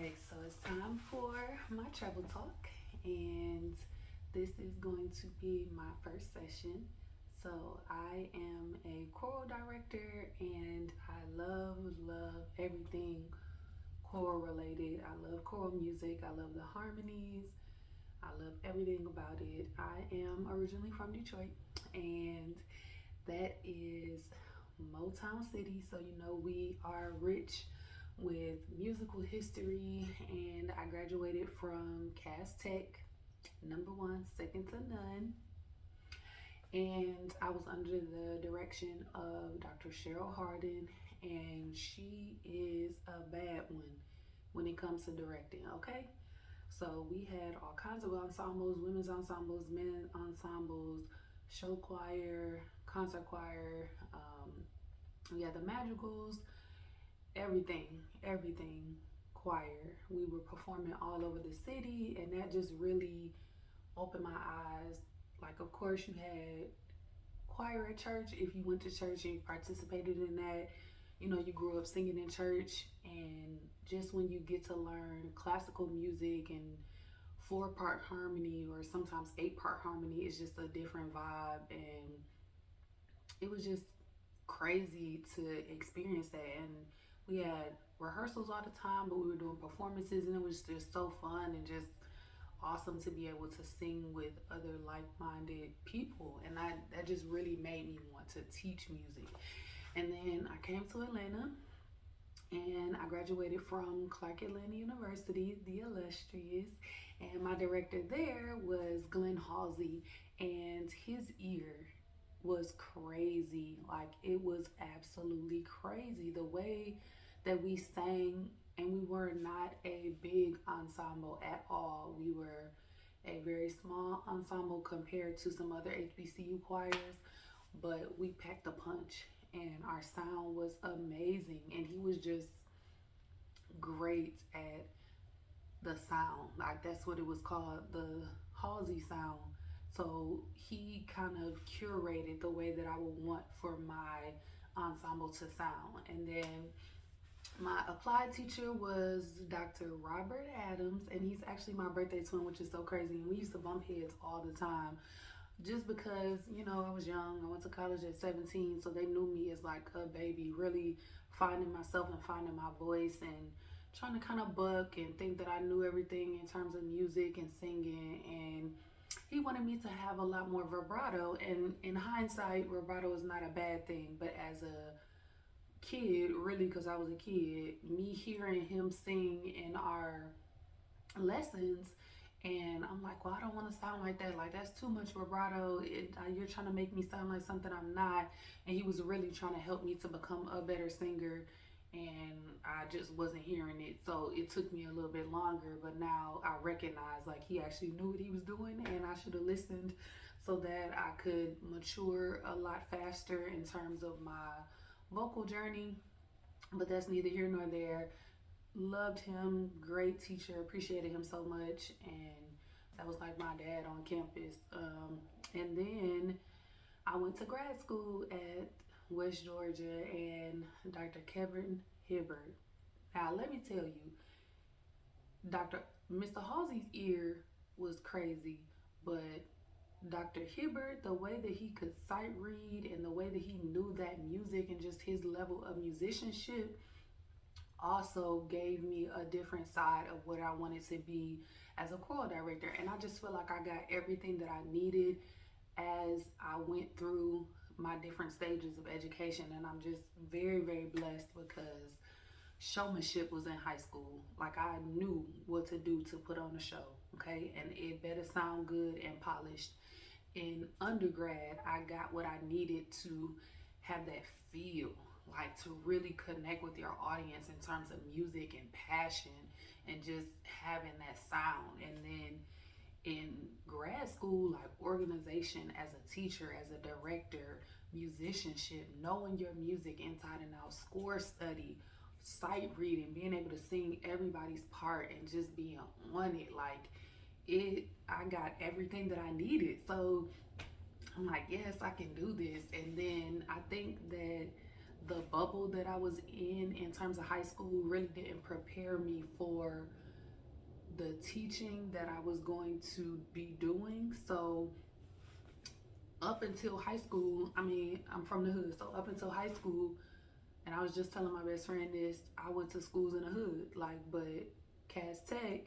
Okay, so it's time for my treble talk, and this is going to be my first session. So, I am a choral director, and I love everything choral related. I love choral music, I love the harmonies, I love everything about it. I am originally from Detroit, and that is Motown City, so we are rich with musical history. And I graduated from Cass Tech, number one, second to none. And I was under the direction of Dr. Cheryl Harden, and she is a bad one when it comes to directing, okay? So we had all kinds of ensembles, women's ensembles, men ensembles, show choir, concert choir. We had the madrigals, everything choir. We were performing all over the city, and that just really opened my eyes. Like, of course, you had choir at church. If you went to church and you participated in that, you grew up singing in church. And just when you get to learn classical music and four-part harmony, or sometimes eight-part harmony, it's just a different vibe. And it was just crazy to experience that. And we had rehearsals all the time, but we were doing performances, and it was just so fun and just awesome to be able to sing with other like-minded people. And that just really made me want to teach music. And then I came to Atlanta, and I graduated from Clark Atlanta University, the illustrious. And my director there was Glenn Halsey, and his ear was crazy. Like, it was absolutely crazy the way that we sang. And we were not a big ensemble at all. We were a very small ensemble compared to some other HBCU choirs, but we packed a punch, and our sound was amazing. And he was just great at the sound. Like, that's what it was called, the Halsey sound. So he kind of curated the way that I would want for my ensemble to sound. And then my applied teacher was Dr. Robert Adams, and he's actually my birthday twin, which is so crazy. And we used to bump heads all the time, just because, I was young. I went to college at 17, so they knew me as like a baby, really finding myself and finding my voice, and trying to kind of buck and think that I knew everything in terms of music and singing. And he wanted me to have a lot more vibrato. And in hindsight, vibrato is not a bad thing, but as a kid, really, because I was a kid, me hearing him sing in our lessons, and I'm like, well, I don't want to sound like that. Like, that's too much vibrato. You're trying to make me sound like something I'm not. And he was really trying to help me to become a better singer, and I just wasn't hearing it. So it took me a little bit longer, but now I recognize, like, he actually knew what he was doing, and I should have listened so that I could mature a lot faster in terms of my vocal journey. But that's neither here nor there. Loved him, great teacher, appreciated him so much, and that was like my dad on campus. And then I went to grad school at West Georgia, and Dr. Kevin Hibbert. Now, let me tell you, Dr. Mr. Halsey's ear was crazy, but Dr. Hibbert, the way that he could sight read and the way that he knew that music and just his level of musicianship also gave me a different side of what I wanted to be as a choral director. And I just feel like I got everything that I needed as I went through my different stages of education. And I'm just very blessed, because showmanship was in high school. Like, I knew what to do to put on a show, okay? And it better sound good and polished. In undergrad, I got what I needed to have that feel, like, to really connect with your audience in terms of music and passion, and just having that sound. And then in grad school, like, organization as a teacher, as a director, musicianship, knowing your music inside and out, score study, sight reading, being able to sing everybody's part, and just being on it. Like, I got everything that I needed. So I'm like, yes, I can do this. And then I think that the bubble that I was in terms of high school really didn't prepare me for the teaching that I was going to be doing. So up until high school, I mean, I'm from the hood, so up until high school, and I was just telling my best friend this, I went to schools in the hood, like, but Cass Tech,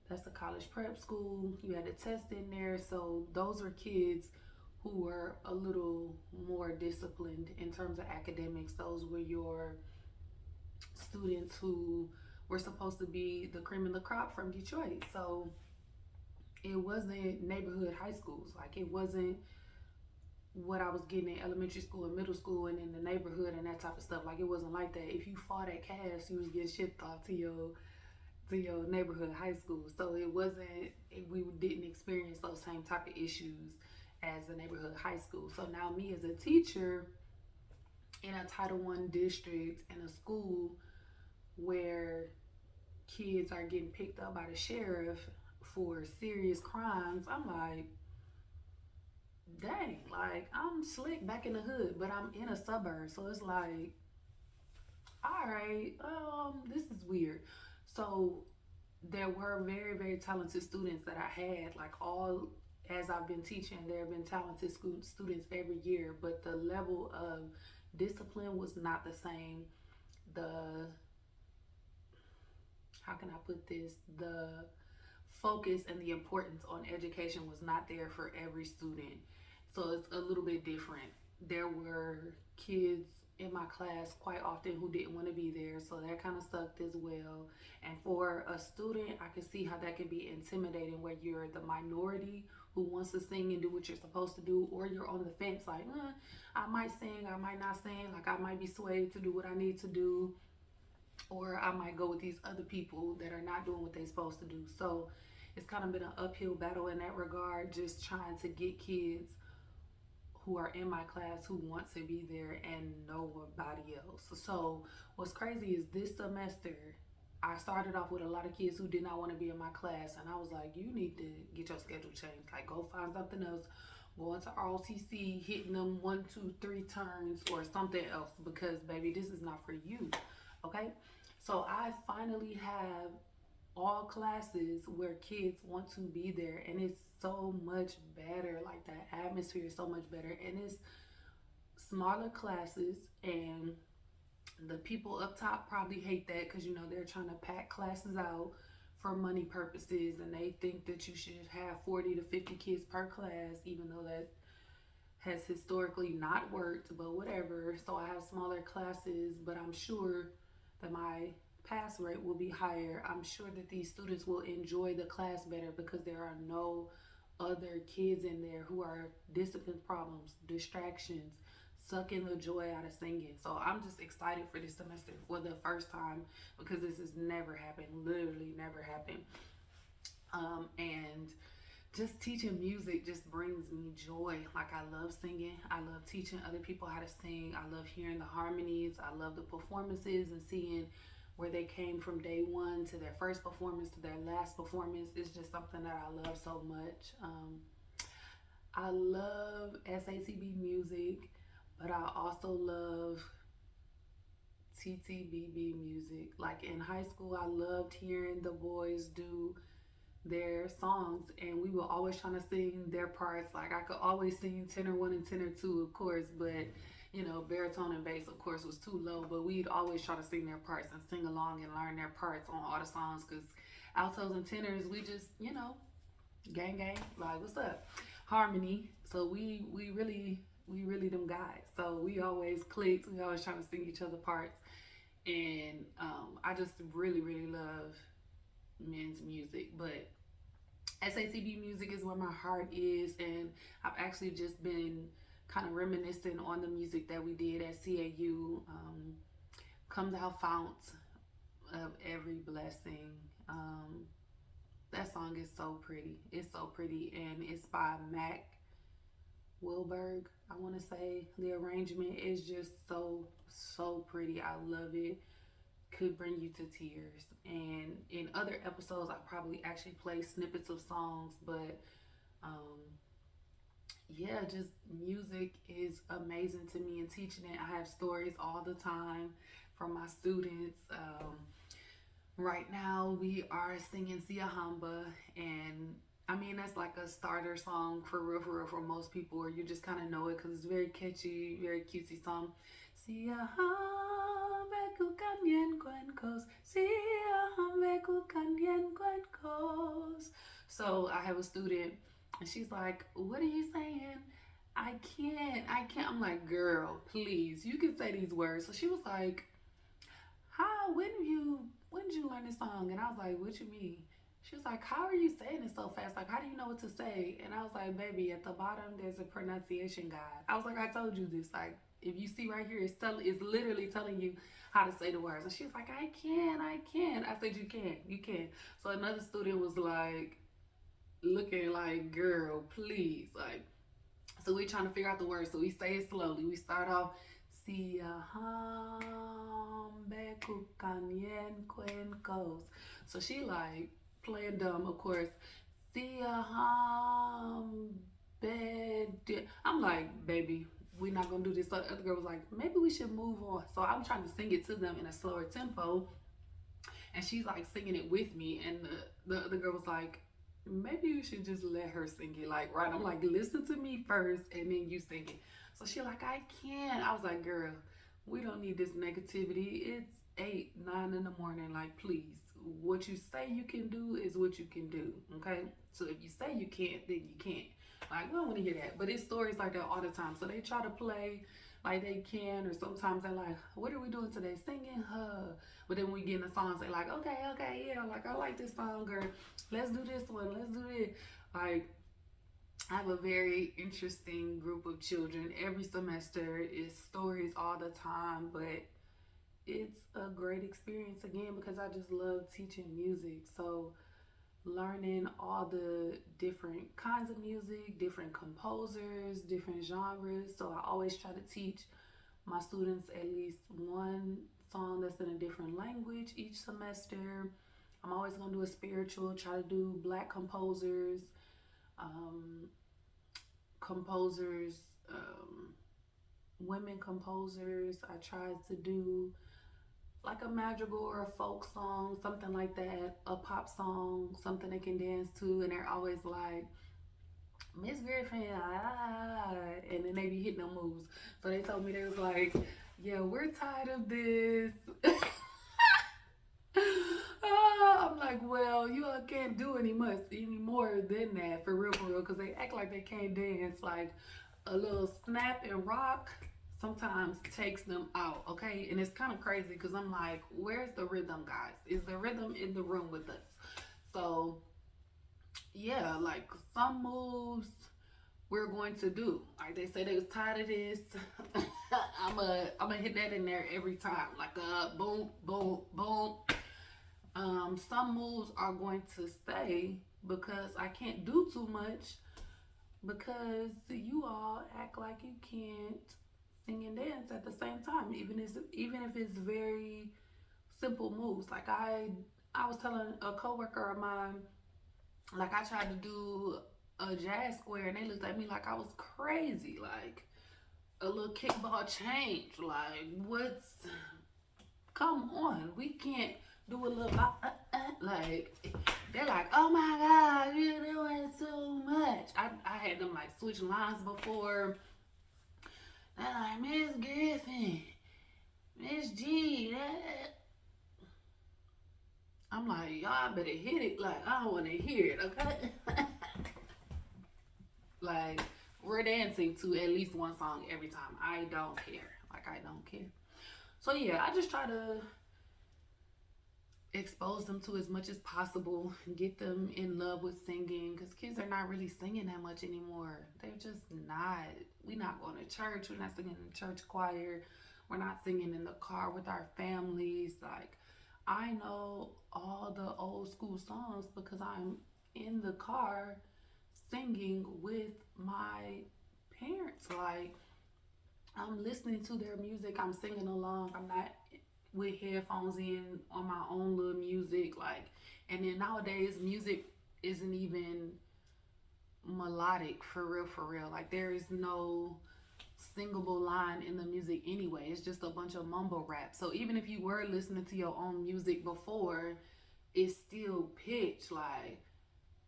that's a college prep school. You had a test in there, so those were kids who were a little more disciplined in terms of academics. Those were your students who were supposed to be the cream of the crop from Detroit. So it wasn't neighborhood high schools. Like it wasn't what I was getting in elementary school and middle school and in the neighborhood and that type of stuff. Like it wasn't like that. If you fought at Cass, you was getting shipped off to your neighborhood high school. So it wasn't, we didn't experience those same type of issues as the neighborhood high school. So now me as a teacher in a Title I district in a school where kids are getting picked up by the sheriff for serious crimes, I'm like, dang, like I'm slick back in the hood, but I'm in a suburb. So it's like, all right, this is weird. So there were very, very talented students that I had, like all as I've been teaching, there have been talented students every year, but the level of discipline was not the same. The, how can I put this? The focus and the importance on education was not there for every student. So it's a little bit different. There were kids in my class quite often who didn't want to be there, so that kind of sucked as well. And for a student, I could see how that could be intimidating where you're the minority who wants to sing and do what you're supposed to do, or you're on the fence like, I might sing, I might not sing, like I might be swayed to do what I need to do, or I might go with these other people that are not doing what they're supposed to do. So it's kind of been an uphill battle in that regard, just trying to get kids who are in my class who want to be there and nobody else. So what's crazy is this semester I started off with a lot of kids who did not want to be in my class, and I was like, you need to get your schedule changed. Like go find something else. Go into ROTC, hitting them 1, 2, 3 turns or something else, because baby, this is not for you. Okay? So I finally have all classes where kids want to be there, and it's so much better. Like the atmosphere is so much better, and it's smaller classes, and the people up top probably hate that because you know they're trying to pack classes out for money purposes, and they think that you should have 40 to 50 kids per class, even though that has historically not worked, but whatever. So I have smaller classes, but I'm sure that my pass rate will be higher. I'm sure that these students will enjoy the class better because there are no other kids in there who are discipline problems, distractions, sucking the joy out of singing. So I'm just excited for this semester for the first time because this has never happened, literally never happened. And just teaching music just brings me joy. Like I love singing. I love teaching other people how to sing. I love hearing the harmonies. I love the performances and seeing where they came from day one to their first performance to their last performance. It's just something that I love so much. I love SATB music, but I also love TTBB music. Like in high school, I loved hearing the boys do their songs, and we were always trying to sing their parts. Like I could always sing tenor 1 and tenor 2, of course, but you know, baritone and bass of course was too low, but we'd always try to sing their parts and sing along and learn their parts on all the songs, because altos and tenors, we just, you know, gang gang, like what's up, harmony. So we really them guys, so we always clicked, we always trying to sing each other parts. And I just really love men's music, but SACB music is where my heart is, and I've actually just been kind of reminiscing on the music that we did at CAU. Come Thou Fount of Every Blessing. That song is so pretty. It's so pretty, and it's by Mac Wilberg, I want to say. The arrangement is just so pretty. I love it. Could bring you to tears. And in other episodes, I probably actually play snippets of songs, but yeah, just music is amazing to me, and teaching it. I have stories all the time from my students. Right now, we are singing Sia Hamba, and I mean, that's like a starter song for real, for most people, or you just kind of know it because it's very catchy, very cutesy song. Sia Hamba kukanyen kwenkos, Sia Hamba kukanyen kwenkos. So I have a student, and she's like, "What are you saying?" I can't. I'm like, girl, please, you can say these words. So she was like, how when did you learn this song? And I was like, what you mean? She was like, how are you saying it so fast? Like, how do you know what to say? And I was like, baby, at the bottom there's a pronunciation guide. I was like, I told you this. Like, if you see right here, it's literally telling you how to say the words. And she was like, I can't. I said, you can. So another student was like looking like, girl, please, like. So we're trying to figure out the words. So we say it slowly. We start off Siahambe kukanyen kwenkos. So she like playing dumb, of course. Siahambe. I'm like, baby, we're not gonna do this. So the other girl was like, maybe we should move on. So I'm trying to sing it to them in a slower tempo, and she's like singing it with me, and the other girl was like, maybe you should just let her sing it, like, right. I'm like, listen to me first and then you sing it. So she like, I can't. I was like, girl, we don't need this negativity. It's 8, 9 in the morning. Like, please, what you say you can do is what you can do. Okay, so if you say you can't, then you can't. Like, we don't want to hear that. But it's stories like that all the time. So they try to play like they can, or sometimes they're like, what are we doing today? Singing, huh? But then when we get in the songs, they're like, okay, yeah, like, I like this song, or let's do this one, let's do it. Like, I have a very interesting group of children. Every semester is stories all the time, but it's a great experience again because I just love teaching music. So learning all the different kinds of music, different composers, different genres. So I always try to teach my students at least one song that's in a different language each semester. I'm always going to do a spiritual, try to do black um, composers, um, women composers. I try to do like a madrigal or a folk song, something like that, a pop song, something they can dance to, and they're always like, Miss Griffin, and then they be hitting them moves. So they told me, they was like, yeah, we're tired of this. I'm like, well, you all can't do any more than that, for real, because they act like they can't dance. Like, a little snap and rock sometimes takes them out, okay? And it's kind of crazy because I'm like, where's the rhythm, guys? Is the rhythm in the room with us? So yeah, like, some moves we're going to do. Like, they say they was tired of this. I'm a hit that in there every time. Like, boom, boom, boom. Some moves are going to stay because I can't do too much because you all act like you can't sing and dance at the same time, even if it's very simple moves. Like, I was telling a coworker of mine, like, I tried to do a jazz square and they looked at me like I was crazy. Like, a little kickball change. Like, what's, come on, we can't do a little like, they're like, oh my god, you're doing too much. I had them like switch lines before. They're like, Miss Griffin, Miss G, that. I'm like, y'all better hit it. Like, I don't want to hear it, okay? Like, we're dancing to at least one song every time. I don't care. Like, I don't care. So yeah, I just try to expose them to as much as possible, get them in love with singing, because kids are not really singing that much anymore. They're just not. We're not going to church. We're not singing in the church choir. We're not singing in the car with our families. Like, I know all the old school songs because I'm in the car singing with my parents. Like, I'm listening to their music, I'm singing along. I'm not with headphones in on my own little music. Like, and then nowadays music isn't even melodic for real. Like there is no singable line in the music anyway. It's just a bunch of mumble rap. So even if you were listening to your own music before, it's still pitch like,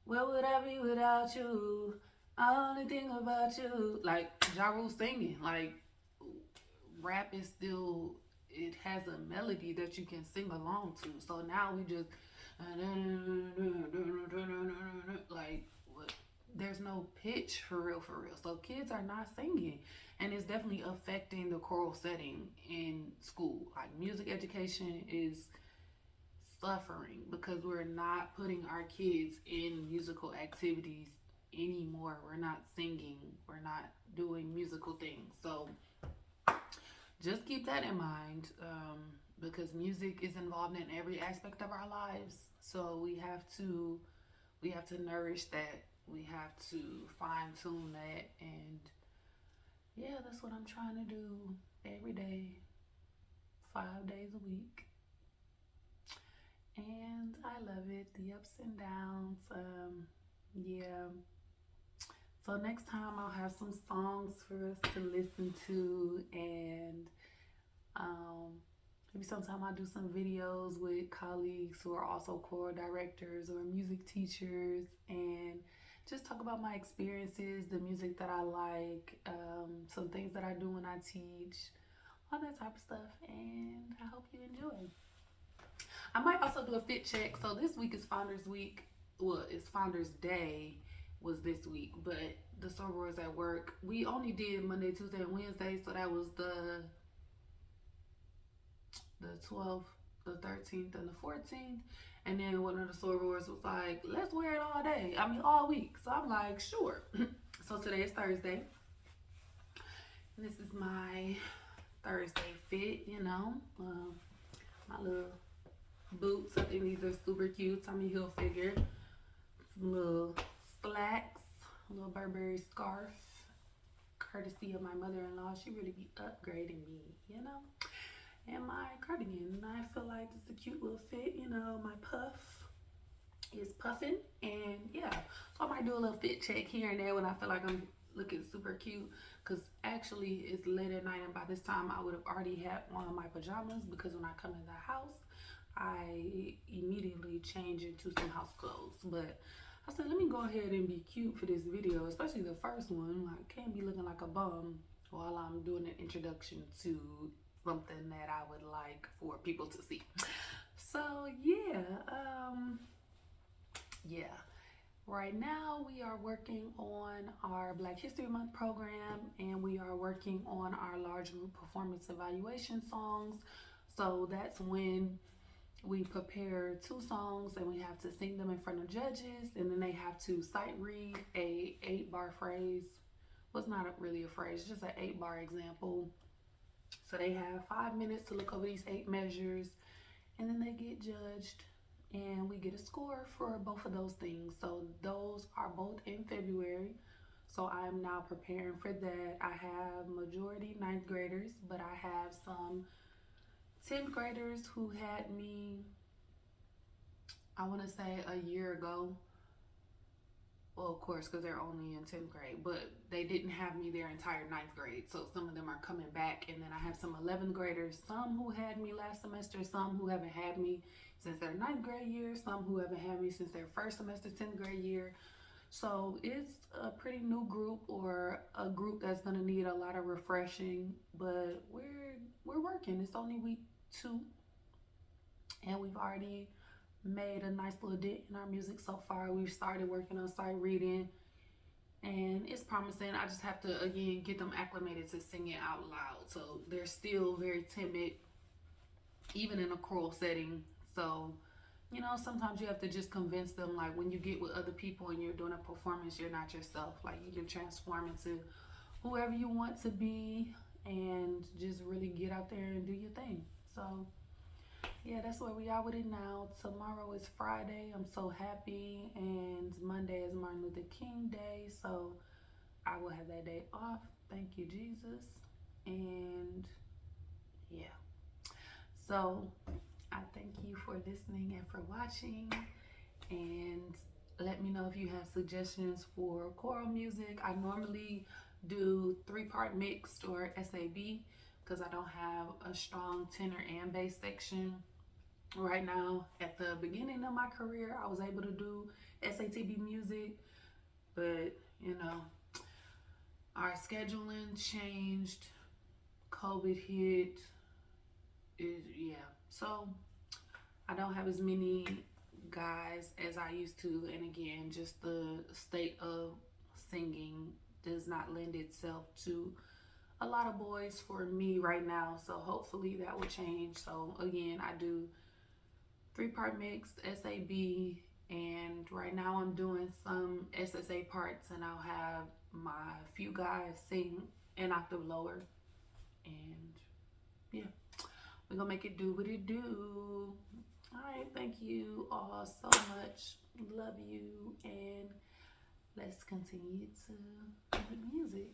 what would I be without you? I only think about you. Like Ja Rule singing. Like rap is still, it has a melody that you can sing along to. So now we just like there's no pitch for real. So kids are not singing, and it's definitely affecting the choral setting in school. Like music education is suffering because we're not putting our kids in musical activities anymore. We're not singing. We're not doing musical things. So just keep that in mind, because music is involved in every aspect of our lives. So we have to nourish that. We have to fine tune that, and yeah, that's what I'm trying to do every day, 5 days a week, and I love it. The ups and downs. Yeah. So next time I'll have some songs for us to listen to, and um, maybe sometime I'll do some videos with colleagues who are also choral directors or music teachers, and just talk about my experiences, the music that I like, some things that I do when I teach, all that type of stuff. And I hope you enjoy. I might also do a fit check. So this week is Founders Week. Well, it's Founders Day was this week, but the sorors at work, we only did Monday, Tuesday, and Wednesday. So that was the 12th, the 13th, and the 14th. And then one of the sorors was like, let's wear it all day. I mean, all week. So I'm like, sure. So today is Thursday. And this is my Thursday fit, my little boots. I think these are super cute. Tommy Hilfiger. Some little slacks, a little Burberry scarf, courtesy of my mother-in-law. She really be upgrading me. And my cardigan. And I feel like it's a cute little fit. My puff is puffing, and yeah. So I might do a little fit check here and there when I feel like I'm looking super cute, because actually it's late at night, and by this time I would have already had on my pajamas, because when I come in the house I immediately change into some house clothes. But I said, let me go ahead and be cute for this video, especially the first one. I can't be looking like a bum while I'm doing an introduction to something that I would like for people to see. So yeah. Right now we are working on our Black History Month program, and we are working on our large group performance evaluation songs. So that's when we prepare 2 songs and we have to sing them in front of judges, and then they have to sight read a 8-bar phrase. Well, it's not really a phrase, it's just an 8-bar example. So they have 5 minutes to look over these 8 measures, and then they get judged, and we get a score for both of those things. So those are both in February. So I am now preparing for that. I have majority 9th graders, but I have some 10th graders who had me, I want to say, a year ago. Well, of course, because they're only in 10th grade, but they didn't have me their entire 9th grade. So some of them are coming back. And then I have some 11th graders, some who had me last semester, some who haven't had me since their 9th grade year, some who haven't had me since their first semester 10th grade year. So it's a pretty new group, or a group that's going to need a lot of refreshing, but we're working. It's only week 2, and we've already made a nice little dent in our music so far. We've started working on sight reading, and it's promising. I just have to, again, get them acclimated to singing out loud. So they're still very timid, even in a choral setting. So, sometimes you have to just convince them, like when you get with other people and you're doing a performance, you're not yourself. Like you can transform into whoever you want to be, and just really get out there and do your thing. So yeah, that's where we are with it now. Tomorrow is Friday. I'm so happy. And Monday is Martin Luther King Day. So I will have that day off. Thank you, Jesus. And yeah. So I thank you for listening and for watching. And Let me know if you have suggestions for choral music. I normally do three-part mixed or SAB because I don't have a strong tenor and bass section right now. At the beginning of my career, I was able to do SATB music, but you know, our scheduling changed, COVID hit, yeah. So I don't have as many guys as I used to, and again, just the state of singing does not lend itself to a lot of boys for me right now. So hopefully that will change. So again, I do three-part mixed SAB, and right now I'm doing some SSA parts, and I'll have my few guys sing an octave lower, and yeah, we're gonna make it do what it do. All right, thank you all so much. Love you, and let's continue to make music.